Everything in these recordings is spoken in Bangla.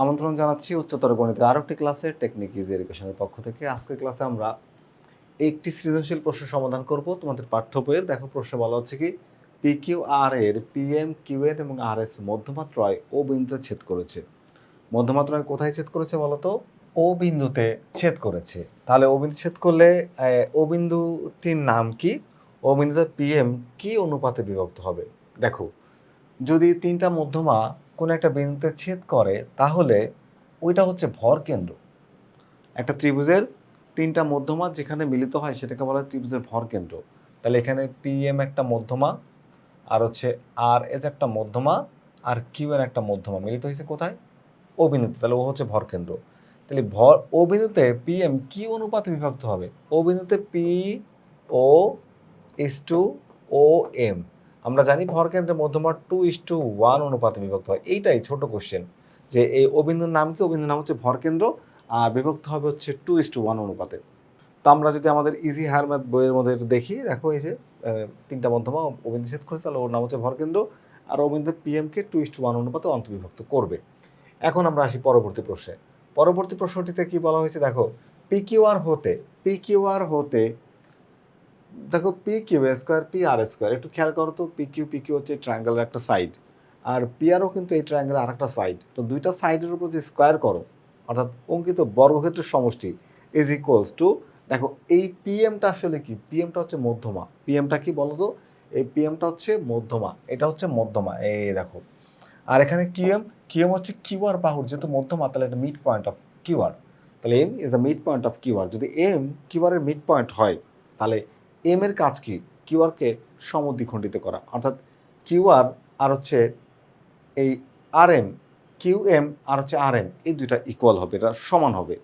আমন্ত্রণ জানাচ্ছি উচ্চতর গণিতের আরও একটি ক্লাসে টেকনিক ইজি এডুকেশনের পক্ষ থেকে। আজকের ক্লাসে আমরা একটি সৃজনশীল প্রশ্নের সমাধান করব তোমাদের পাঠ্য বইয়ের। দেখো প্রশ্ন বলা হচ্ছে কি, পি কিউ আর এর পিএম কিউ এন এবং আর এস মধ্যমাত্রায় ও বিন্দুতে ছেদ করেছে। মধ্যমাত্রায় কোথায় ছেদ করেছে বলো তো? ও বিন্দুতে ছেদ করেছে। তাহলে ও বিন্দু ছেদ করলে ও বিন্দুটির নাম কি? ও বিন্দুতে পিএম কি অনুপাতে বিভক্ত হবে? দেখো, যদি তিনটা মধ্যমা কোনো একটা বিন্দুতে ছেদ করে তাহলে ওইটা হচ্ছে ভর কেন্দ্র। একটা ত্রিভুজের তিনটা মধ্যমা যেখানে মিলিত হয় সেটাকে বলা হয় ত্রিভুজের ভর কেন্দ্র। তাহলে এখানে পিএম একটা মধ্যমা, আর হচ্ছে আর এস একটা মধ্যমা, আর কিউ এন একটা মধ্যমা মিলিত হয়েছে কোথায়? ও বিন্দুতে। তাহলে ও হচ্ছে ভর কেন্দ্র। তাহলে ভর ও বিন্দুতে পিএম কি অনুপাতে বিভক্ত হবে? ও বিন্দুতে P O is to O M. আমরা জানি ভরকেন্দ্রের মধ্যমা 2:1 অনুপাতে বিভক্ত হয়। এইটাই ছোট কোশ্চেন, যে এই ও বিন্দুর নাম কি? ও বিন্দুর নাম হচ্ছে ভরকেন্দ্র, আর বিভক্ত হবে হচ্ছে 2:1 অনুপাতে। তো আমরা যদি আমাদের ইজি হায়ার ম্যাথ বইয়ের মধ্যে দেখি, দেখো এই যে তিনটা মধ্যমা ও বিন্দু ছেদ করেছে, তাহলে ওর নাম হচ্ছে ভরকেন্দ্র, আর ও বিন্দু পিএমকে 2:1 অনুপাতে অন্তর্বিভক্ত করবে। এখন আমরা আসি পরবর্তী প্রশ্নে। পরবর্তী প্রশ্নটিতে কি বলা হয়েছে দেখো, পি কিউ আর হতে দেখো P Q square P R square, একটু খেয়াল করো তো, পি কিউ হচ্ছে ট্রায়াঙ্গেলের একটা সাইড, আর পি আরও কিন্তু এই ট্রায়াঙ্গেলের আর একটা সাইড। তো দুইটা সাইডের উপর যে স্কোয়ার করো, অর্থাৎ অঙ্কিত বর্গক্ষেত্রের সমষ্টি ইজ ইকুয়ালস টু, দেখো এই পিএমটা আসলে কি? পিএমটা হচ্ছে মধ্যমা। পিএমটা কি বলো তো? এই পিএমটা হচ্ছে মধ্যমা, এটা হচ্ছে মধ্যমা, এই দেখো। আর এখানে কিউএম হচ্ছে কিউআর বাহুর, যেহেতু মধ্যমা তাহলে এটা মিড পয়েন্ট অফ কিউআর। তাহলে M is the mid point of QR. যদি এম কিউআরের মিড পয়েন্ট হয়, তাহলে এম এর কাজ কি? কিউআরকে সমদ্বিখণ্ডিত করা, অর্থাৎ কিউআর আর হচ্ছে এই আর এম, কিউ এম আর হচ্ছে আর এম, এই দুইটা ইকুয়াল হবে, এটা সমান হবে।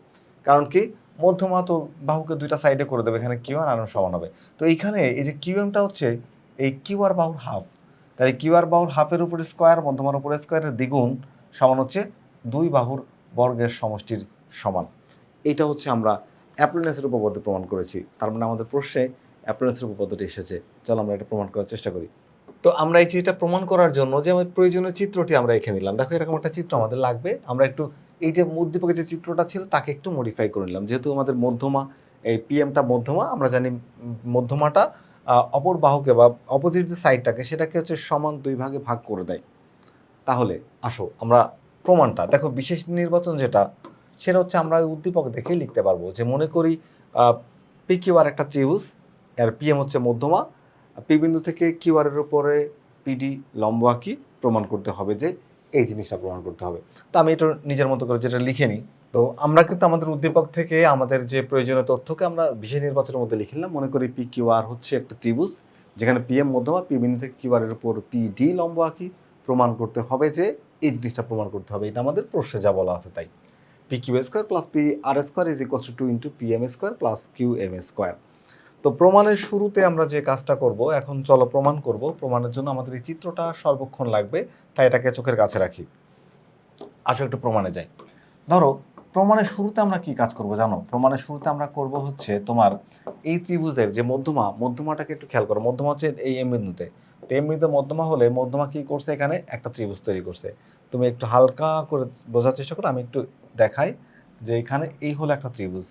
কারণ কি? মধ্যমা তো বাহুকে দুইটা সাইডে করে দেবে, এখানে কিউ আর আর এম সমান হবে। তো এইখানে এই যে কিউ এমটা হচ্ছে এই কিউ আর বাহুর হাফ, তাই কিউ আর বাহুর হাফের উপরে স্কোয়ার, মধ্যমার উপরে স্কোয়ারের দ্বিগুণ সমান হচ্ছে দুই বাহুর বর্গের সমষ্টির সমান। এইটা হচ্ছে আমরা অ্যাপ্লোনেসের উপপাদ্য প্রমাণ করেছি। তার মানে আমাদের প্রশ্নে অ্যাপ্লোনেসের উপপাদ্যটি এসেছে। চলো আমরা এটা প্রমাণ করার চেষ্টা করি। তো আমরা এই চিত্রটা প্রমাণ করার জন্য যে আমাদের প্রয়োজনীয় চিত্রটি আমরা এঁকে নিলাম। দেখো এরকম একটা চিত্র আমাদের লাগবে। আমরা একটু এই যে উদ্দীপকের যে চিত্রটা ছিল তাকে একটু মডিফাই করে নিলাম। যেহেতু আমাদের মধ্যমা, এই পিএমটা মধ্যমা, আমরা জানি মধ্যমাটা অপর বাহুকে বা অপোজিট যে সাইডটাকে সেটাকে হচ্ছে সমান দুই ভাগে ভাগ করে দেয়। তাহলে আসো আমরা প্রমাণটা দেখো, বিশেষ নির্বাচন যেটা, সেটা হচ্ছে আমরা উদ্দীপক দেখেই লিখতে পারবো। যে মনে করি পি কিউ আর একটা ত্রিভুজ, এর পিএম হচ্ছে মধ্যমা, পি বিন্দু থেকে কিউ আর এর উপরে পিডি লম্ব আঁকি, প্রমাণ করতে হবে যে এই জিনিসটা প্রমাণ করতে হবে। তো আমি এটা নিজের মতো করে যেটা লিখে নিই। তো আমরা কিন্তু আমাদের উদ্দীপক থেকে আমাদের যে প্রয়োজনীয় তথ্যকে আমরা বিশেষ নির্বাচনের মধ্যে লিখে নিলাম। মনে করি পি কিউ আর হচ্ছে একটা ত্রিভুজ, যেখানে পিএম মধ্যমা, পি বিন্দু থেকে কিউ আর এর উপর পিডি লম্ব আঁকি, প্রমাণ করতে হবে যে এই জিনিসটা প্রমাণ করতে হবে। এটা আমাদের প্রশ্নে যা বলা আছে তাই। P Q square plus P R square is equal to 2 into P M square plus Q M square. তো প্রমাণের শুরুতে আমরা যে কাজটা করব, এখন চলো প্রমাণ করব। প্রমাণের জন্য আমাদের এই চিত্রটা সর্বক্ষণ লাগবে, তাই এটাকে চোখের কাছে রাখি। আসো একটু প্রমাণে যাই। ধরো প্রমাণের শুরুতে আমরা কি কাজ করব জানো? প্রমাণের শুরুতে আমরা করব হচ্ছে তোমার এই ত্রিভুজের যে মধ্যমাটাকে একটু খেয়াল করো। মধ্যমা হচ্ছে এই এম বিন্দুতে। তো এম বিন্দুতে মধ্যমা হলে মধ্যমা কি করছে? এখানে একটা ত্রিভুজ তৈরি করছে। তুমি একটু হালকা করে বোঝার চেষ্টা করো, আমি একটু দেখাই। যে এখানে এই হলো একটা ত্রিভুজ।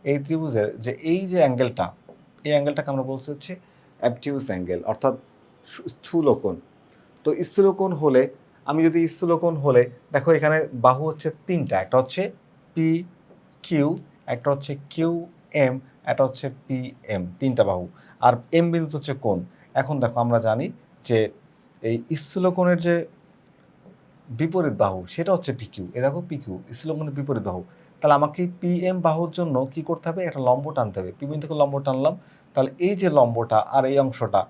এই ত্রিভুজের যে এই যে অ্যাঙ্গেলটা, এই অ্যাঙ্গেলটাকে আমরা বলছি হচ্ছে অ্যাবটিউস অ্যাঙ্গেল, অর্থাৎ স্থূলকোণ। তো স্থূলকোণ হলে, আমি যদি স্থূলকোণ হলে, দেখো এখানে বাহু হচ্ছে তিনটা, একটা হচ্ছে পি কিউ, একটা হচ্ছে কিউ এম, একটা হচ্ছে পি এম, তিনটা বাহু। আর এম বিন্দু হচ্ছে কোণ। এখন দেখো আমরা জানি যে এই স্থূলকোণের যে বিপরীত বাহু সেটা হচ্ছে পি কিউ। এ দেখো পি কিউ স্থূলকোণের বিপরীত বাহু। তাহলে আমাকে পি এম বাহুর জন্য কি করতে হবে? একটা লম্ব টানতে হবে। পি বিন্দু থেকে লম্ব টানলাম, তাহলে এই যে লম্বটা আর এই অংশটা,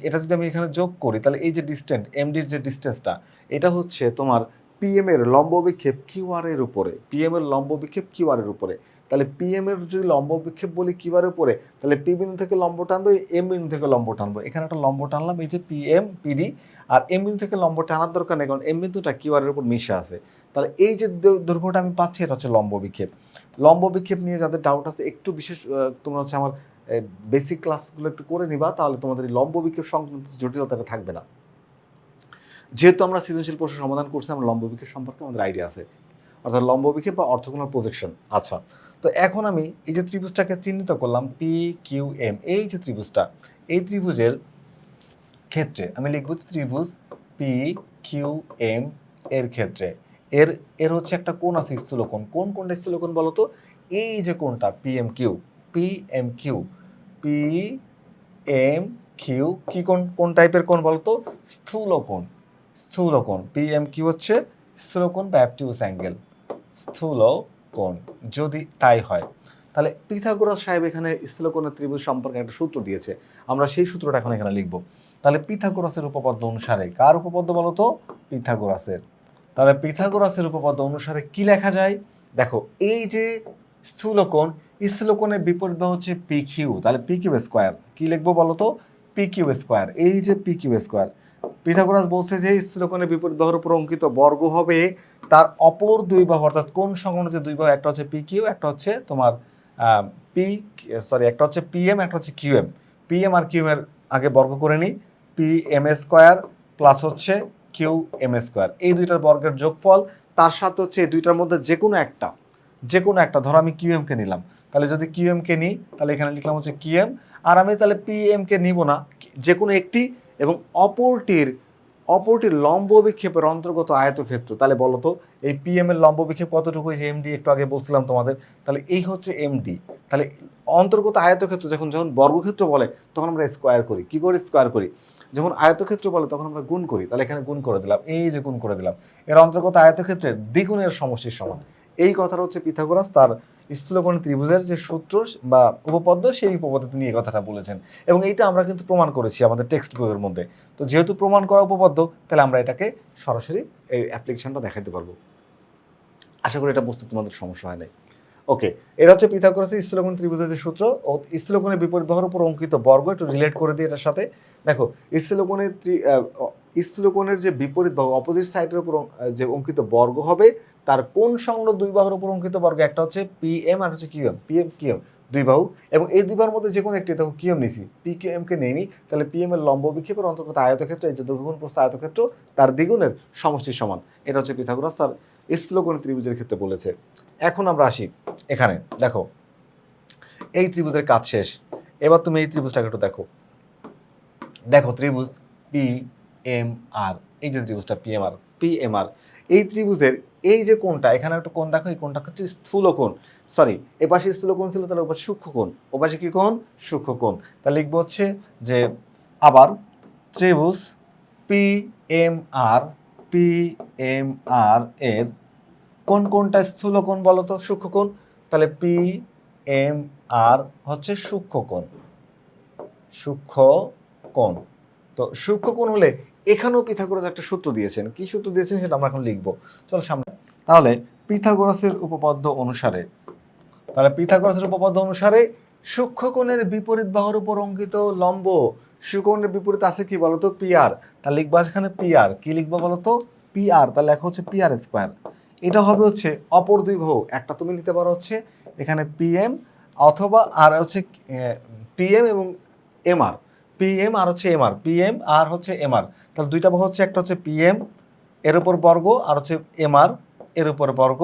এটা যদি আমি এখানে যোগ করি, তাহলে এই যে ডিস্টেন্স এমডির যে ডিস্টেন্সটা, এটা হচ্ছে তোমার পিএম এর লম্ব বিক্ষেপ কিউ আর এর উপরে। পিএম এর লম্ব বিক্ষেপ কিউ আর এর উপরে। তাহলে পিএম এর যদি লম্ব বিক্ষেপ বলি কিউ আর এর উপরে, তাহলে পি বিন্দু থেকে লম্ব টানবো, এম বিন্দু থেকে লম্ব টানবো। এখানে একটা লম্ব টানলাম, এই যে পিএম পিডি। আর এম বিন্দু থেকে লম্ব টানার দরকার নেই, কারণ এম বিন্দুটা কিউ আর এর উপর মিশে আছে। তাহলে এই যে দৈর্ঘ্যটা আমি পাচ্ছি, এটা হচ্ছে লম্ব বিক্ষেপ। লম্ব বিক্ষেপ নিয়ে যাদের ডাউট আছে, একটু বিশেষ তোমরা হচ্ছে আমার বেসিক ক্লাসগুলো একটু করে নিবা, তাহলে তোমাদের এই লম্ব বিক্ষেপ সংক্রান্ত জটিলতাটা থাকবে না। যেহেতু আমরা সৃজনশীল প্রশ্ন সমাধান করছি, আমরা লম্ব বিক্ষেপ সম্পর্কে আমাদের আইডিয়া আছে। অর্থাৎ লম্ব বিক্ষেপ বা অর্থোগোনাল প্রজেকশন। আচ্ছা, তো এখন আমি এই যে ত্রিভুজটাকে চিহ্নিত করলাম পি কিউ এম, এই যে ত্রিভুজটা, এই ত্রিভুজের ক্ষেত্রে আমি লিখব ত্রিভুজ পি কিউ এম এর ক্ষেত্রে এর এর হচ্ছে একটা কোণ আছে স্থূলকোণ। কোনটা স্থূলকোণ বলো তো? এই যে কোণটা P M Q, P M Q, P M Q কি কোন টাইপের কোণ বলতো? স্থূলকোণ। স্থূলকোণ পি এম কিউ হচ্ছে স্থূলকোণ বা অ্যাবটিউস অ্যাঙ্গেল, স্থূলকোণ। যদি তাই হয় তাহলে পিথাগোরাস সাহেব এখানে স্থূলকোণের ত্রিভুজ সম্পর্কে একটা সূত্র দিয়েছে, আমরা সেই সূত্রটা এখন এখানে লিখব। তাহলে পিথাগোরাসের উপপাদ্য অনুসারে, কার উপপাদ্য বলতো? পিথাগোরাসের। তাহলে পিথাগোরাসের উপপাদ্য অনুসারে কি লেখা যায়? দেখো, এই যে স্থূলকোণ, স্থূলকোণের বিপরীত বাহু হচ্ছে পি কিউ, তাহলে পি কিউ স্কোয়ার। কি লিখবো বলতো? P Q square. এই যে পি কিউ স্কোয়ার, পিথাগোরাস বলছে যে স্থূলকোণের বিপরীত বাহুর উপর অঙ্কিত বর্গ হবে তার অপর দুই বাহু, অর্থাৎ কোণ সংলগ্ন যে দুই বাহু, একটা হচ্ছে পি কিউ, একটা হচ্ছে তোমার একটা হচ্ছে পি এম, একটা হচ্ছে কিউ এম। পি এম আর কিউ এর আগে বর্গ করে নিই, পি এম স্কোয়ার প্লাস হচ্ছে কিউ এম স্কোয়ার, এই দুইটার বর্গের যোগফল, তার সাথে হচ্ছে এই দুইটার মধ্যে যে কোনো একটা, ধরো আমি কিউ এম কে নিলাম, তাহলে যদি কিউ এম কে নিই তাহলে এখানে লিখলাম হচ্ছে কিউ এম, আর আমি তাহলে পি এম কে নিব না, যে কোনো একটি, এবং অপরটির লম্ব বিক্ষেপের অন্তর্গত আয়তক্ষেত্র। তাহলে বলো তো এই পি এম এর লম্ব বিক্ষেপ কতটুকু? যে এমডি, একটু আগে বলছিলাম তোমাদের, তাহলে এই হচ্ছে এমডি। তাহলে অন্তর্গত আয়তক্ষেত্র যখন বর্গক্ষেত্র বলে তখন আমরা স্কোয়ার করি। কি করে স্কোয়ার করি? যখন আয়তক্ষেত্র বলে তখন আমরা গুণ করি। তাহলে এখানে গুণ করে দিলাম, এই যে গুণ করে দিলাম, এর অন্তর্গত আয়তক্ষেত্রের দ্বিগুণের সমষ্টির সমান। এই কথাটা হচ্ছে পিথাগোরাস তার স্থূলকোণ ত্রিভুজের যে সূত্র বা উপপাদ্য, সেই উপপাদ্য নিয়ে কথাটা বলেছেন, এবং এইটা আমরা কিন্তু প্রমাণ করেছি আমাদের টেক্সট বইয়ের মধ্যে। তো যেহেতু প্রমাণ করা উপপাদ্য, তাহলে আমরা এটাকে সরাসরি এই অ্যাপ্লিকেশনটা দেখাতে পারবো। আশা করি এটা বুঝতে তোমাদের সমস্যা হয় নাই। ওকে, এটা হচ্ছে পিথাগোরাসের স্থূলকোণ ত্রিভুজের যে সূত্র ও স্থূলকোণের বিপরীত বাহুর উপর অঙ্কিত বর্গ, একটু রিলেট করে দিই এটার সাথে। দেখো, স্থূলকোণের যে বিপরীত বাহু, অপোজিট সাইডের উপর যে অঙ্কিত বর্গ হবে তার কোণ সংলগ্ন দুই বাহুর উপর অঙ্কিত বর্গ, একটা হচ্ছে পি এম আর হচ্ছে Q M, P M Q M দুই বাহু, এবং এই দুই বাহুর মধ্যে যে কোনো একটি, দেখো কিউ এম নিছি, পি কিউ এম কে নেইনি, তাহলে পি এম এর লম্ব বিক্ষেপের অন্তর্গত আয়তক্ষেত্র, এই যে দৈর্ঘ্য প্রস্থ আয়তক্ষেত্র, তার দ্বিগুণের সমষ্টির সমান। এটা হচ্ছে পিথাগোরাস তার স্থূলকোণ ত্রিভুজের ক্ষেত্রে বলেছে। এখন আমরা আসি এখানে, দেখো এই ত্রিভুজের কাজ শেষ, এবার তুমি এই ত্রিভুজটাকে একটু দেখো। দেখো ত্রিভুজ পি এম আর, এই যে ত্রিভুজটা পি এম আর, এই ত্রিভুজের এই যে কোণটা, এখানে একটা কোণ দেখো, এই কোণটা হচ্ছে স্থূলকোণ, সরি এপাশে স্থূলকোণ ছিল, তাহলে ওপাশে সূক্ষ্মকোণ, ওপাশে কি কোণ? সূক্ষ্মকোণ। তাহলে লিখবো হচ্ছে যে আবার ত্রিভুজ পি এম আর, পি এম আর এর কোনটা স্থূলকোণ বলো তো? সূক্ষ্মকোণ। তাহলে পি এম আর হচ্ছে সূক্ষ্মকোণ, সূক্ষ্মকোণ। তো সূক্ষ্মকোণ হলে এখানেও পিথাগোরাস একটা সূত্র দিয়েছেন, কি সূত্র দিয়েছেন সেটা আমরা এখন লিখবো, চলো সামনে। তাহলে পিথাগোরাসের উপপাদ্য অনুসারে, সূক্ষ্মকোণের বিপরীত বাহুর উপর অঙ্কিত লম্ব, সূক্ষ্মকোণের বিপরীত আছে কি বলতো? P R. তাহলে লিখবো এখানে পি আর, কি লিখবো বলতো? P R. তাহলে লেখা হচ্ছে পি আর স্কোয়ার। এটা হবে হচ্ছে অপর দুই বাহু, একটা তুমি নিতে পারো হচ্ছে এখানে পি এম, অথবা আর হচ্ছে পি এম এবং এম আর, পি এম আর হচ্ছে এম আর, পি এম আর হচ্ছে এম আর। তাহলে দুইটা বাহু হচ্ছে, একটা হচ্ছে পি এম এর উপর বর্গ, আর হচ্ছে এম আর এর উপর বর্গ,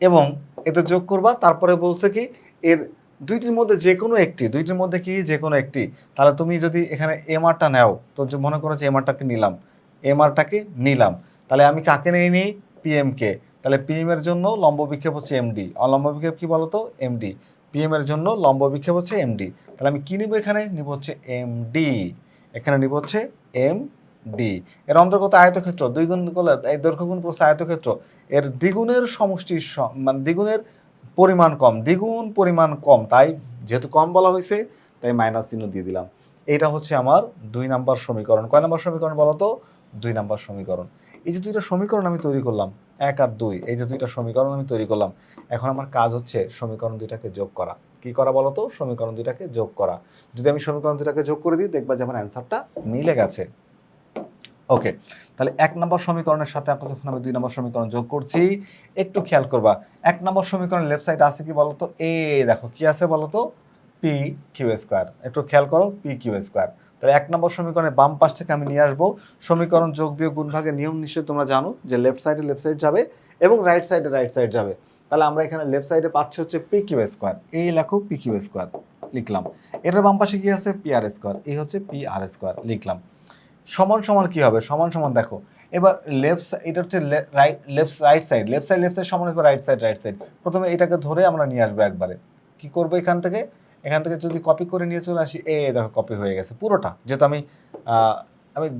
এবং এতে যোগ করবা। তারপরে বলছে কি এর দুইটির মধ্যে যে কোনো একটি, দুইটির মধ্যে কি যে কোনো একটি। তাহলে তুমি যদি এখানে এম আরটা নাও, তো মনে করো যে এম আরটাকে নিলাম, তাহলে আমি কাকে নিয়ে নিই? পি এম কে। তাহলে পি এম এর জন্য লম্ব বিক্ষেপ হচ্ছে এমডি, অলম্ব বিক্ষেপ কি বলতো? এমডি। পি এম এর জন্য লম্ব বিক্ষেপ হচ্ছে এমডি। তাহলে আমি কি নিব? এখানে নিব হচ্ছে এমডি, এখানে নিব হচ্ছে এম ডি। এর অন্তর্গত আয়তক্ষেত্র, দুই গুণ করলে এই দৈর্ঘ্য গুণ প্রস্থ আয়তক্ষেত্র, এর দ্বিগুণের সমষ্টির মানে দ্বিগুণের পরিমাণ কম, দ্বিগুণ পরিমাণ কম, তাই যেহেতু কম বলা হয়েছে তাই মাইনাস চিহ্ন দিয়ে দিলাম। এইটা হচ্ছে আমার 2 নাম্বার সমীকরণ। কয় নাম্বার সমীকরণ বলো তো? 2 নাম্বার সমীকরণ। এই যে দুইটা সমীকরণ আমি তৈরি করলাম, 1 আর 2, এই যে দুইটা সমীকরণ আমি তৈরি করলাম, এখন আমার কাজ হচ্ছে সমীকরণ দুইটাকে যোগ করা। কি করা বলো তো? সমীকরণ দুইটাকে যোগ করা। যদি আমি সমীকরণ দুইটাকে যোগ করে দিই, দেখবা যে আমার অ্যান্সারটা মিলে গেছে। ওকে, তাহলে 1 নম্বর সমীকরণের সাথে আপনি যখন আমি 2 নম্বর সমীকরণ যোগ করছি, একটু খেয়াল করবা 1 নম্বর সমীকরণের লেফট সাইডে আছে কি বলতো? দেখো কি আছে বলতো? P Q square. একটু খেয়াল করো, পি কিউ স্কোয়ার। তাহলে 1 নম্বর সমীকরণের বাম পাশ থেকে আমি নিয়ে আসবো সমীকরণ যোগ বিয়োগ গুণ ভাগের নিয়ম, নিশ্চয়ই তোমরা জানো যে লেফট সাইড যাবে এবং রাইট সাইড যাবে। তাহলে আমরা এখানে লেফট সাইডে পাচ্ছি হচ্ছে পি কিউ স্কোয়ার, এই লেখো পি কিউ স্কোয়ার লিখলাম। এটার বাম পাশে কি আছে পি আর স্কোয়ার, এই হচ্ছে পি আর স্কোয়ার লিখলাম। সমান সমান কি হবে, সমান সমান দেখো এবার লেফট এটা হচ্ছে রাইট সাইড সমান হবে রাইট সাইড। প্রথমে এটাকে ধরে আমরা নিয়ে আসবো একবারে, কি করবো এখান থেকে যদি কপি করে নিয়ে চলে আসি, এই দেখো কপি হয়ে গেছে পুরোটা, যেহেতু আমি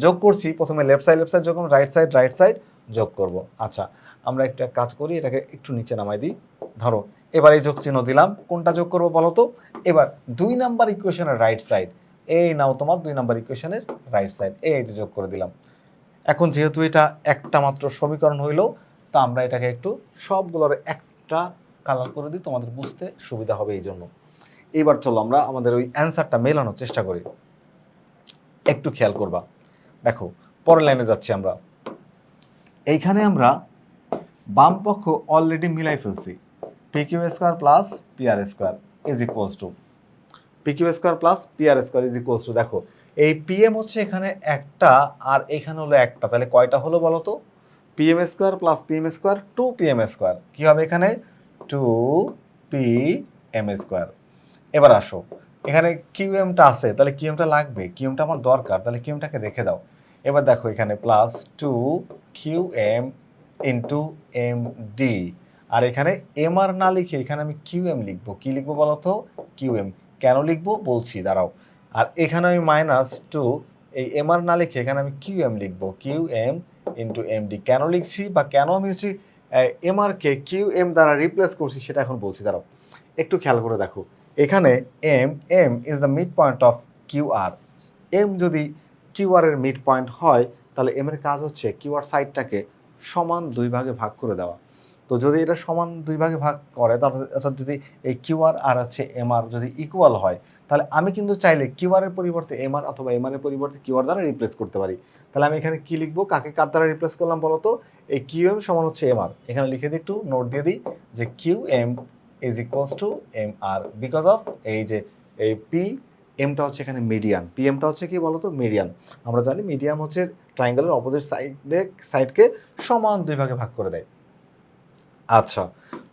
যোগ করছি, প্রথমে লেফট সাইড যোগ করবো, রাইট সাইড যোগ করব। আচ্ছা আমরা একটা কাজ করি, এটাকে একটু নিচে নামাই দিই। ধরো এবার এই যোগ চিহ্ন দিলাম, কোনটা যোগ করবো বলো তো? এবার 2 নাম্বার ইকুয়েশনের রাইট সাইড, এই নাও তোমার 2 নাম্বার ইকুয়েশনের রাইট সাইড, এই যে যোগ করে দিলাম। এখন যেহেতু এটা একটা মাত্র সমীকরণ হইলো, তো আমরা এটাকে একটু সবগুলোর একটা কালার করে দিই, তোমাদের বুঝতে সুবিধা হবে এই জন্য। এবার চলো আমরা আমাদের ওই অ্যান্সারটা মেলানোর চেষ্টা করি। একটু খেয়াল করবা, দেখো পরের লাইনে যাচ্ছি আমরা। এইখানে আমরা বাম পক্ষ অলরেডি মিলাই ফেলছি, P Q square plus P R square is equals to P Q square plus P R square is equals to, দেখো এই পিএম হচ্ছে এখানে একটা আর এখানে হলো একটা, তাহলে কয়টা হলো বলো তো? PM square plus PM square 2 PM square, কি হবে এখানে 2 পি এম স্কোয়ার। এবার আসো এখানে কিউএমটা আছে, তাহলে কিউএমটা লাগবে, কিউএমটা আমার দরকার, তাহলে কিউএমটাকে রেখে দাও। এবার দেখো এখানে plus 2 QM into M D, আর এখানে এম আর না লিখে এখানে আমি কিউএম লিখবো, কি লিখবো বলো তো? কিউএম। কেন লিখবো বলছি দাঁড়াও। আর এখানে আমি মাইনাস 2, এই এম আর না লিখে এখানে আমি কিউএম লিখবো, কিউএম ইন্টু এম ডি। কেন লিখছি বা কেন আমি হচ্ছে এম আর কে কিউএম দ্বারা রিপ্লেস করছি সেটা এখন বলছি, দাঁড়াও একটু খেয়াল করে দেখো। এখানে M is the mid point of Q R. M যদি কিউ আর এর মিড পয়েন্ট হয়, তাহলে এম এর কাজ হচ্ছে কিউ আর সাইডটাকে সমান 2 ভাগে ভাগ করে দেওয়া। তো যদি এটা সমান 2 ভাগে ভাগ করে, তাহলে অর্থাৎ যদি এই কিউ আর আর হচ্ছে এম আর যদি ইকুয়াল হয়, তাহলে আমি কিন্তু চাইলে কিউ আর এর পরিবর্তে এম আর অথবা এম আর এর পরিবর্তে কিউ আর দ্বারা রিপ্লেস করতে পারি। তাহলে আমি এখানে কি লিখবো, কাকে কার দ্বারা রিপ্লেস করলাম বলো তো? এই কিউ এম সমান হচ্ছে এম আর, এখানে লিখে দিই, একটু নোট দিয়ে দিই যে Q M is equals to M R, because of এই যে এই পি এমটা হচ্ছে এখানে মিডিয়ান, পি এমটা হচ্ছে কি বলতো? মিডিয়ান। আমরা জানি মিডিয়ান হচ্ছে ট্রায়াঙ্গেলের অপোজিট সাইডকে সমান 2 ভাগে ভাগ করে দেয়। আচ্ছা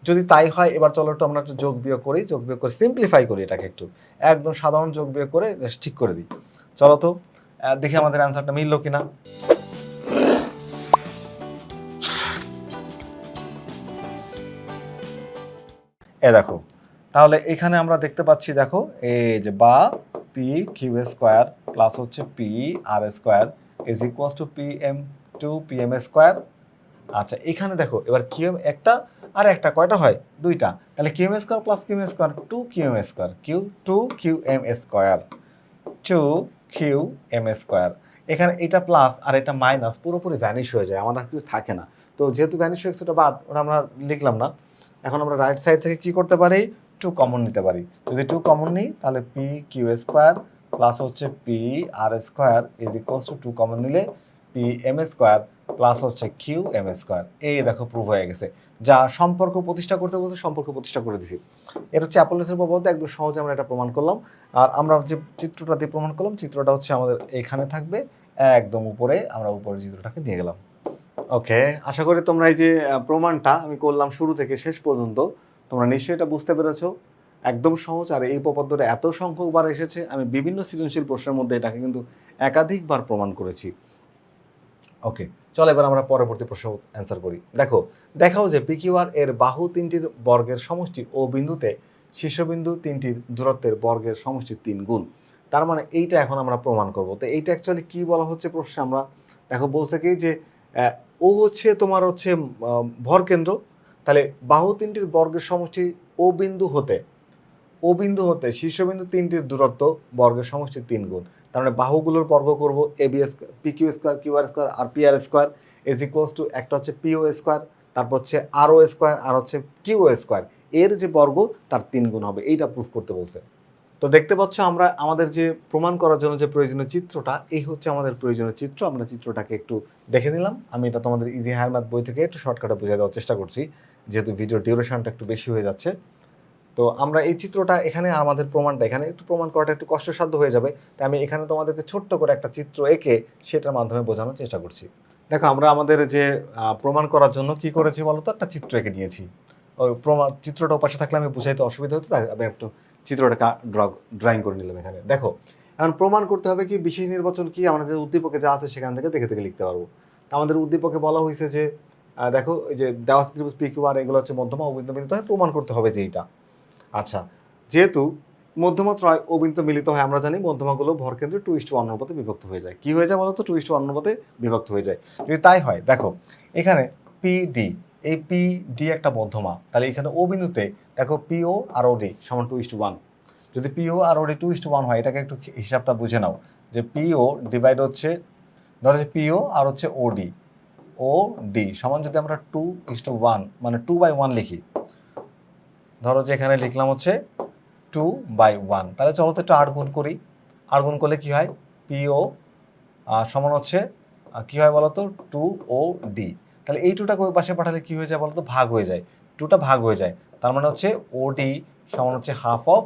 যদি তাই হয়, এবার চলো একটু আমরা একটু যোগ বিয়োগ করি, সিম্পলিফাই করি এটাকে, একটু একদম সাধারণ যোগ বিয়োগ করে ঠিক করে দিই। চলো তো দেখি আমাদের অ্যান্সারটা মিললো কিনা। দেখো তাহলে এখানে আমরা দেখতে পাচ্ছি, দেখো এই যে বা পি কিউ স্কোয়ার প্লাস হচ্ছে P R square is equals to P M 2 P M square. আচ্ছা এখানে দেখো এবার কিউএম একটা আর একটা কয়টা হয়? 2টা, তাহলে QM square plus QM square 2 QM square, 2 QM square 2 QM square. এখানে এটা প্লাস আর এটা মাইনাস পুরোপুরি ভ্যানিশ হয়ে যায়, আমার আর কিছু থাকে না। তো যেহেতু ভ্যানিশ হয়ে গেছে ওটা বাদ, ওটা আমরা লিখলাম না। এখন আমরা রাইট সাইড থেকে কি করতে পারি? 2 কমন নিতে পারি। যদি 2 কমন নিই তাহলে পি কিউ স্কোয়ার প্লাস হচ্ছে P R square is equals to 2 common নিলে পি এম স্কোয়ার প্লাস হচ্ছে কিউ এম স্কোয়ার। এই দেখো প্রুভ হয়ে গেছে, যা সম্পর্ক প্রতিষ্ঠা করতে বলছে সম্পর্ক প্রতিষ্ঠা করে দিছি। এটা হচ্ছে অ্যাপোলোসের উপপাদ্য, একদম সহজে আমরা এটা প্রমাণ করলাম। আর আমরা যে চিত্রটা দিয়ে প্রমাণ করলাম, চিত্রটা হচ্ছে আমাদের এখানে থাকবে একদম উপরে, আমরা উপরের চিত্রটাকে নিয়ে গেলাম। ওকে, আশা করি তোমরা এই যে প্রমাণটা আমি করলাম শুরু থেকে শেষ পর্যন্ত, তোমরা নিশ্চয়ই এটা বুঝতে পেরেছো। একদম সহজ, আর এই উপপাদ্যটা এত সংখ্যকবার এসেছে, আমি বিভিন্ন সৃজনশীল প্রশ্নের মধ্যে এটাকে কিন্তু একাধিকবার প্রমাণ করেছি। ওকে চলো এবার আমরা পরবর্তী প্রশ্ন অ্যান্সার করি। দেখাও যে পিকিউআর এর বাহু 3টির বর্গের সমষ্টি ও বিন্দুতে শীর্ষবিন্দু 3টির দূরত্বের বর্গের সমষ্টি 3 গুণ। তার মানে এইটা এখন আমরা প্রমাণ করব। তো এইটা অ্যাকচুয়ালি কি বলা হচ্ছে প্রশ্নে, আমরা বলছে কি যে ও হচ্ছে তোমার হচ্ছে ভর কেন্দ্র, তাহলে বাহু 3টির বর্গের সমষ্টি ও বিন্দু হতে শীর্ষবিন্দু 3টির দূরত্ব বর্গের সমষ্টি 3 গুণ। তার মানে বাহুগুলোর বর্গ করব, A B square P Q square Q R square আর P R square is equals to একটা হচ্ছে পি ও স্কোয়ার, তারপর হচ্ছে আর ও স্কোয়ার আর হচ্ছে কিউ ও স্কোয়ার, এর যে বর্গ তার 3 গুণ হবে, এইটা প্রুফ করতে বলছে। তো দেখতে পাচ্ছ আমরা আমাদের যে প্রমাণ করার জন্য যে প্রয়োজনীয় চিত্রটা, এই হচ্ছে আমাদের প্রয়োজনীয় চিত্র। আমরা চিত্রটাকে একটু দেখে নিলাম। আমি এটা তোমাদের ইজি হায়ার ম্যাথ বই থেকে একটু শর্টকাটে বুঝিয়ে দেওয়ার চেষ্টা করছি, যেহেতু ভিডিও ডিউরেশনটা একটু বেশি হয়ে যাচ্ছে। তো আমরা এই চিত্রটা এখানে, আমাদের প্রমাণটা এখানে একটু প্রমাণ করাটা একটু কষ্টসাধ্য হয়ে যাবে, তাই আমি এখানে তোমাদেরকে ছোট্ট করে একটা চিত্র এঁকে সেটার মাধ্যমে বোঝানোর চেষ্টা করছি। দেখো আমরা আমাদের যে প্রমাণ করার জন্য কি করেছি বলতো, একটা চিত্র এঁকে নিয়েছি। ওই প্রমাণ চিত্রটা পাশে থাকলে আমি বুঝাইতে অসুবিধা হতো, তাই আমি একটু চিত্রটা ড্রয়িং করে নিলাম এখানে। দেখো এখন প্রমাণ করতে হবে কি বিশেষ নির্বাচন কি, আমরা যে উদ্দীপকে যা আছে সেখান থেকে দেখে দেখে লিখতে পারবো। আমাদের উদ্দীপকে বলা হয়েছে যে দেখো এই যে দেওয়া ত্রিভুজ পি কিউ আর এগুলো হচ্ছে মধ্যমা ও বিন্দু মিলিত হয়, প্রমাণ করতে হবে যে এইটা। আচ্ছা, যেহেতু মধ্যমা ত্রয় ও বিন্দু মিলিত হয়, আমরা জানি মধ্যমাগুলো ভরকেন্দ্রে 2:1 অনুপাতে বিভক্ত হয়ে যায়। কি হয়ে যায় বলতো? 2:1 অনুপাতে বিভক্ত হয়ে যায়। যদি তাই হয়, দেখো এখানে পিডি, এই পিডি একটা মধ্যমা, তাহলে এখানে ও বিন্দুতে দেখো পিও আর ওডি সমান 2:1। যদি পিও আর ওডি 2:1 হয়, এটাকে একটু হিসাবটা বুঝে নাও যে পিও ডিভাইড হচ্ছে, ধরো যে পিও আর হচ্ছে ওডি, ও ডি সমান যদি আমরা 2:1 মানে 2/1 লিখি, ধরো যে এখানে লিখলাম হচ্ছে 2/1, তাহলে চলো তো একটু 8 গুণ করি। 8 গুণ করলে কি হয়? পিও সমান হচ্ছে কি হয় বলতো? 2OD। তাহলে এই টুটাকে ওই পাশে পাঠালে কি হয়ে যায় বলতো? ভাগ হয়ে যায়, টুটা ভাগ হয়ে যায়। তার মানে হচ্ছে ওডি সমান হচ্ছে হাফ অফ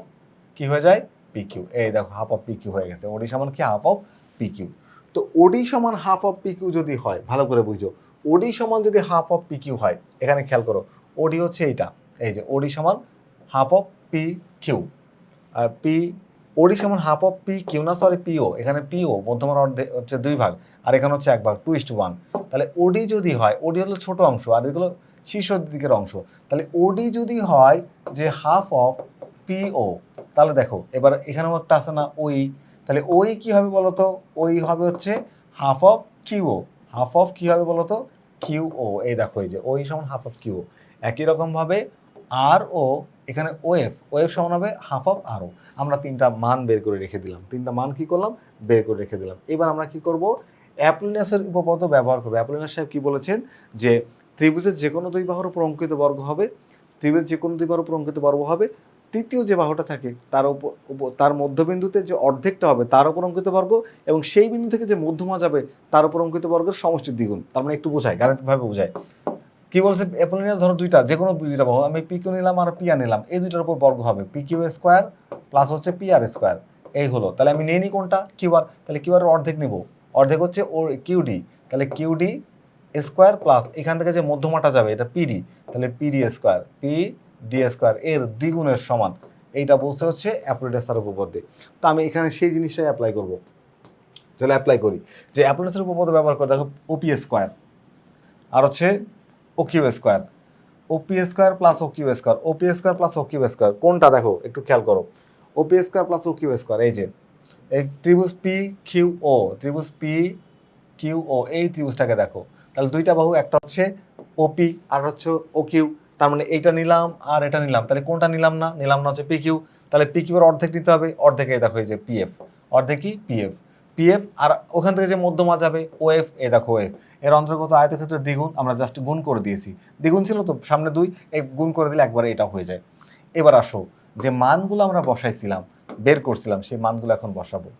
কি হয়ে যায়? পিকিউ। এই দেখো হাফ অফ পিকিউ হয়ে গেছে। ওডি সমান কি? Half of PQ. তো ওডি সমান হাফ অফ পিকিউ যদি হয়, ভালো করে বুঝো, ওডি সমান যদি হাফ অফ পিকিউ হয়, এখানে খেয়াল করো ওডি হচ্ছে এইটা, এই যে ওডি সমান হাফ অফ পি কিউ। পি ওডি সমান হাফ অফ পি কিউ, না সরি পিও, এখানে পিও মধ্যমার অর্ধেক হচ্ছে 2 ভাগ, আর এখানে হচ্ছে 1 ভাগ, 2:1। তাহলে ওডি যদি হয়, ওডি হলো ছোট অংশ আর এগুলো শীর্ষ দিকের অংশ, তাহলে ওডি যদি হয় যে হাফ অফ পিও, তাহলে দেখো এবার এখানেও একটা আছে না ওই, তাহলে ওই কি হবে বলতো? ওই হবে হচ্ছে হাফ অফ কিউও। হাফ অফ কি হবে বলতো? কিউও। এই দেখো এই যে ওই সমান হাফ অফ কিউও। একই রকম ভাবে আর ও এখানে ওএফ, ওএফ সমান হবে হাফ অফ আরও। আমরা তিনটা মান বের করে রেখে দিলাম, তিনটা মান কি করলাম? বের করে রেখে দিলাম। এবার আমরা কি করব? অ্যাপোলিনাসের উপপাদ্য ব্যবহার করব। অ্যাপোলিনাস সাহেব কি বলেছেন যে ত্রিভুজের যে কোনো দুই বাহুর উপর অঙ্কিত বর্গ হবে, ত্রিভুজের যে কোনো দুই বাহুর উপর অঙ্কিত বর্গ হবে, তৃতীয় যে বাহুটা থাকে তার উপর তার মধ্যবিন্দুতে যে অর্ধেকটা হবে তার উপর অঙ্কিত বর্গ, এবং সেই বিন্দু থেকে যে মধ্যমা যাবে তার উপর অঙ্কিত বর্গের সমষ্টির দ্বিগুণ। তার মানে একটু বোঝায়, গাণিতিকভাবে বোঝায়। কি বলছে অ্যাপোলিনিয়াস? ধরো দুইটা, যে কোনো দুইটা বাহু, আমি পি কিউ নিলাম আর পি আর নিলাম, এই দুইটার উপর বর্গ হবে পি কিউ স্কোয়ার প্লাস হচ্ছে পি আর স্কোয়ার। এই হলো, তাহলে আমি নিয়ে নিই কোনটা? কিউ আর, তাহলে কিউ আর অর্ধেক নিব, অর্ধেক হচ্ছে ওর কিউডি, তাহলে কিউডি স্কোয়ার প্লাস এখান থেকে যে মধ্যমাটা যাবে এটা পিডি, তাহলে PD square, P D square এর দ্বিগুণের সমান। এইটা বলছে হচ্ছে অ্যাপোলিনাসের উপপাদ্যে। তো আমি এখানে সেই জিনিসটাই অ্যাপ্লাই করব। তাহলে অ্যাপ্লাই করি যে অ্যাপোলিনাসের উপপাদ্য ব্যবহার করে দেখো ওপি স্কোয়ার আর হচ্ছে ওকিউ স্কোয়ার, ওপি স্কোয়ার প্লাস ওকিউ স্কোয়ার, ওপি স্কোয়ার প্লাস ওকিউ স্কোয়ার কোনটা দেখো একটু খেয়াল করো। ওপি স্কোয়ার প্লাস ওকিউ স্কোয়ার, এই যে এই ত্রিভুজ পি কিউ ও, ত্রিভুজ পি কিউ ও, এই ত্রিভুজটাকে দেখো, তাহলে দুইটা বাহু, একটা হচ্ছে ওপি আর হচ্ছে ওকিউ, তার মানে এইটা নিলাম আর এটা নিলাম, তাহলে কোনটা নিলাম না? নিলাম না হচ্ছে পি কিউ, তাহলে পি কিউ এর অর্ধেক নিতে হবে, অর্ধেক এই দেখো এই যে পিএফ, অর্ধেকই পিএফ, পিএফ আর ওখান থেকে যে মধ্যমা যাবে ওএফ, এই দেখো ওএফ এর অন্তর্গত আয়তক্ষেত্রের দ্বিগুণ, আমরা জাস্ট গুণ করে দিয়েছি, দ্বিগুণ ছিল তো সামনে 2, এই গুণ করে দিলে একবারে এটা হয়ে যায়। এবার আসো যে মানগুলো আমরা বসাইছিলাম, বের করছিলাম, সেই মানগুলো এখন বসাবো।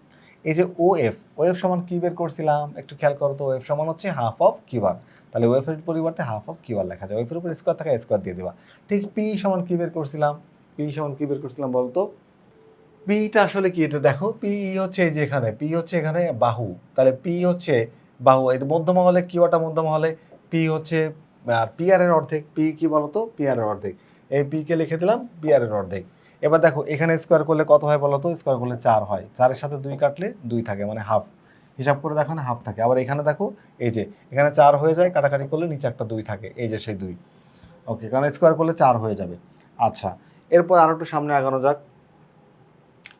এই যে ওএফ, ওএফ সমান কি বের করছিলাম একটু খেয়াল করো তো, ওএফ সমান হচ্ছে হাফ অফ কিউআর, তাহলে ওএফ এর পরিবর্তে হাফ অফ কিউআর লেখা যায়, ওএফ এর উপর স্কোয়ার থাকা স্কোয়ার দিয়ে দিবা। ঠিক পি সমান কি বের করছিলাম? পি সমান কি বের করছিলাম বলতো? পিটা আসলে কি, এটা দেখো পি হচ্ছে এই যে এখানে, পি হচ্ছে এখানে বাহু, তাহলে পি হচ্ছে বাহু, এটা মধ্যমা হলে কিউটা মধ্যমা হলে পি হচ্ছে পি আর এর অর্ধেক, পি কি বলতো? পি আর এর অর্ধেক, এই পি কে লিখে দিলাম পি আর এর অর্ধেক। এবার দেখো এখানে স্কোয়ার করলে কত হয় বলতো? স্কোয়ার করলে 4 হয়, 4-এর সাথে 2 কাটলে 2 থাকে, মানে হাফ, হিসাব করে দেখো না হাফ থাকে। আবার এখানে দেখো এই যে এখানে 4 হয়ে যায়, কাটাকাটি করলে নিচে একটা 2 থাকে, এই যে সেই 2। ওকে, কারণ স্কোয়ার করলে 4 হয়ে যাবে। আচ্ছা, এরপর আরো একটু সামনে আগানো যাক,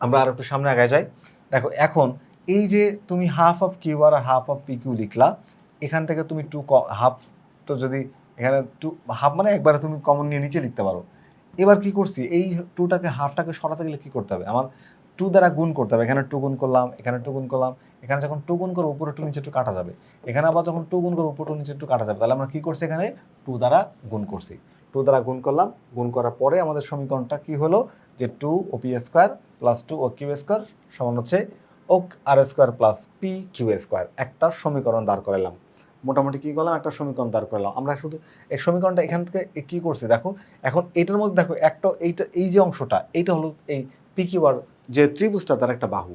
আমরা আর একটু সামনে আগায় যাই। দেখো এখন এই যে তুমি হাফ অফ কিউ আর হাফ অফ পি কিউ লিখলা, এখান থেকে তুমি হাফ, তো যদি এখানে হাফ মানে একবারে তুমি কমন নিয়ে নিচে লিখতে পারো। এবার কি করছি, এই টুটাকে হাফটাকে সরাতে গেলে কি করতে হবে? আমার 2 দ্বারা গুণ করতে হবে, এখানে 2 গুণ করলাম, এখানে 2 গুণ করলাম, এখানে যখন 2 গুণ করবো উপরে 2 নিচে 2 কাটা যাবে, এখানে আবার যখন 2 গুণ করবো উপরে 2 নিচে 2 কাটা যাবে, তাহলে আমরা কি করছি? এখানে 2 দ্বারা গুণ করছি, 2 দ্বারা গুণ করলাম, গুণ করার পরে আমাদের সমীকরণটা কি হলো যে 2 OP square plus 2 O Q square সমান হচ্ছে O R square plus P Q square, একটা সমীকরণ দাঁড় করালাম। মোটামুটি কি করলাম? একটা সমীকরণ দাঁড় করলাম। আমরা শুধু এই সমীকরণটা এখান থেকে কি করছি দেখো, এখন এটার মধ্যে দেখো একটা এইটা, এই যে অংশটা এইটা হলো এই পি কিউ আর যে ত্রিভুজটা তার একটা বাহু,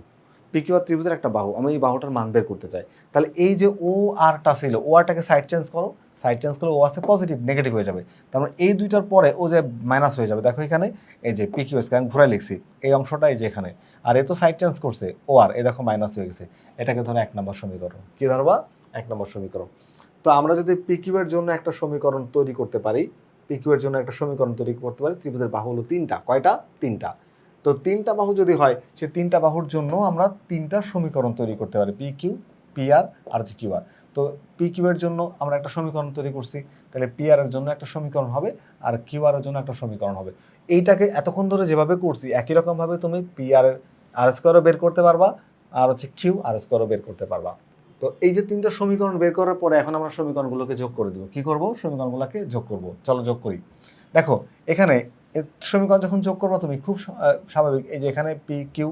পি কিউ আর ত্রিভুজের একটা বাহু, আমি এই বাহুটার মান বের করতে চাই। তাহলে এই যে ও আরটা ছিল, ও আরটাকে সাইড চেঞ্জ করো, সাইড চেঞ্জ করলে ও আছে পজিটিভ, নেগেটিভ হয়ে যাবে। তার মানে এই দুইটার পরে ও যে মাইনাস হয়ে যাবে। দেখো এখানে এই যে পি কিউ স্কয়ার আমি ঘুরাই লিখছি, এই অংশটা এই যে এখানে, আর এ তো সাইড চেঞ্জ করছে, ও আর এ দেখো মাইনাস হয়ে গেছে। এটাকে ধরো 1 নম্বর সমীকরণ। কি ধরবা? 1 নম্বর সমীকরণ। তো আমরা যদি পি কিউ এর জন্য একটা সমীকরণ তৈরি করতে পারি, পি কিউ এর জন্য একটা সমীকরণ তৈরি করতে পারি, ত্রিভুজের বাহু হলো 3টা। কয়টা? 3টা। তো 3টা বাহু যদি হয়, সেই 3টা বাহুর জন্য আমরা 3টা সমীকরণ তৈরি করতে পারি, পি কিউ, পি আর আর হচ্ছে কিউ আর। তো পি কিউ এর জন্য আমরা একটা সমীকরণ তৈরি করছি, তাহলে পি আর এর জন্য একটা সমীকরণ হবে, আর কিউ আর এর জন্য একটা সমীকরণ হবে। এইটাকে এতক্ষণ ধরে যেভাবে করছি একই রকমভাবে তুমি পি আর এর আর স্কোয়ারও বের করতে পারবা, আর হচ্ছে কিউ আর স্কোয়ারও বের করতে পারবা। তো এই যে 3টা সমীকরণ বের করার পরে এখন আমরা সমীকরণগুলোকে যোগ করে দেবো। কি করব? সমীকরণগুলোকে যোগ করব। চলো যোগ করি। দেখো এখানে সমীকরণ যখন যোগ করবো তুমি খুব স্বাভাবিক, এই যে এখানে পি কিউ,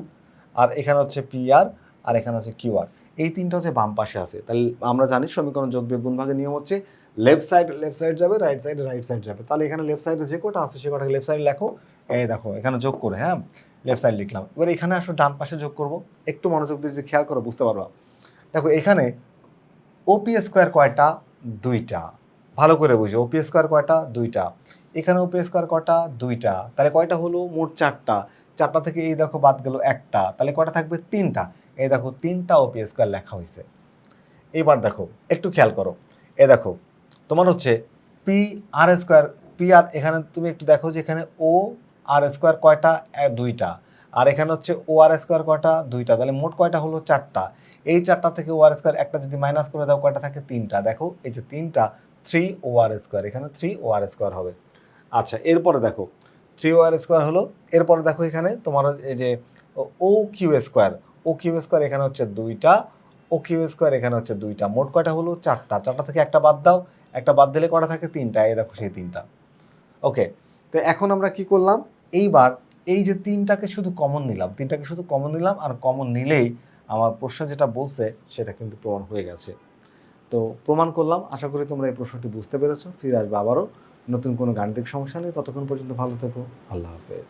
আর এখানে হচ্ছে পি আর এখানে হচ্ছে কিউ আর, এই 3টা হচ্ছে বাম পাশে আছে। তাহলে আমরা জানি সমীকরণ যোগ বিয়োগ গুণ ভাগের নিয়ম হচ্ছে লেফট সাইড যাবে, রাইট সাইড যাবে। তাহলে এখানে লেফট সাইডে যে কটা আছে সে কটাকে লেফট সাইডে লেখো। এই দেখো এখানে যোগ করে, হ্যাঁ লেফট সাইড লিখলাম। এবার এখানে আসো ডান পাশে যোগ করব। একটু মনোযোগ দিয়ে যদি খেয়াল করো বুঝতে পারবা। দেখো এখানে ওপি স্কোয়ার কয়টা? 2টা। ভালো করে বুঝো, ওপি স্কোয়ার কয়টা? 2টা। এখানে ওপি স্কোয়ার কয়টা? 2টা। তাহলে কয়টা হলো? মোট 4টা। 4টা থেকে এই দেখো বাদ গেল একটা, তাহলে কয়টা থাকবে? 3টা। এই দেখো 3টা ওপি স্কোয়ার লেখা হয়েছে। এবার দেখো একটু খেয়াল করো, এ দেখো তোমার হচ্ছে P R square, P R, এখানে তুমি একটু দেখো যে এখানে ও আর স্কোয়ার কয়টা? 2টা। আর এখানে হচ্ছে ও আর স্কোয়ার কয়টা? 2টা। তাহলে মোট কয়টা হলো? 4টা। এই 4টা থেকে ও আর স্কোয়ার একটা যদি মাইনাস করে দাও কয়টা থাকে? 3টা। দেখো এই যে 3টা, 3 ও আর স্কোয়ার, এখানে 3 ও আর স্কোয়ার হবে। আচ্ছা এরপরে দেখো 3 ও আর স্কোয়ার হলো। এরপরে দেখো এখানে তোমার এই যে ও কিউ স্কোয়ার, ও কিউ স্কোয়ার এখানে হচ্ছে 2টা, ও কিউ স্কোয়ার এখানে হচ্ছে 2টা। মোট কয়টা হলো? 4টা। 4টা থেকে একটা বাদ দাও, একটা বাদ দিলে কয়টা থাকে? 3টা। এই দেখো সেই 3টা। ওকে, তো এখন আমরা কি করলাম? এইবার এই যে 3টাকে শুধু কমন নিলাম, 3টাকে শুধু কমন নিলাম, আর কমন নিলেই আমার প্রশ্ন যেটা বলছে সেটা কিন্তু প্রমাণ হয়ে গেছে। তো প্রমাণ করলাম। আশা করি তোমরা এই প্রশ্নটি বুঝতে পেরেছো। ফিরে আসবে আবারও নতুন কোনো গাণিতিক সমস্যা নেই। ততক্ষণ পর্যন্ত ভালো থেকো। আল্লাহ হাফেজ।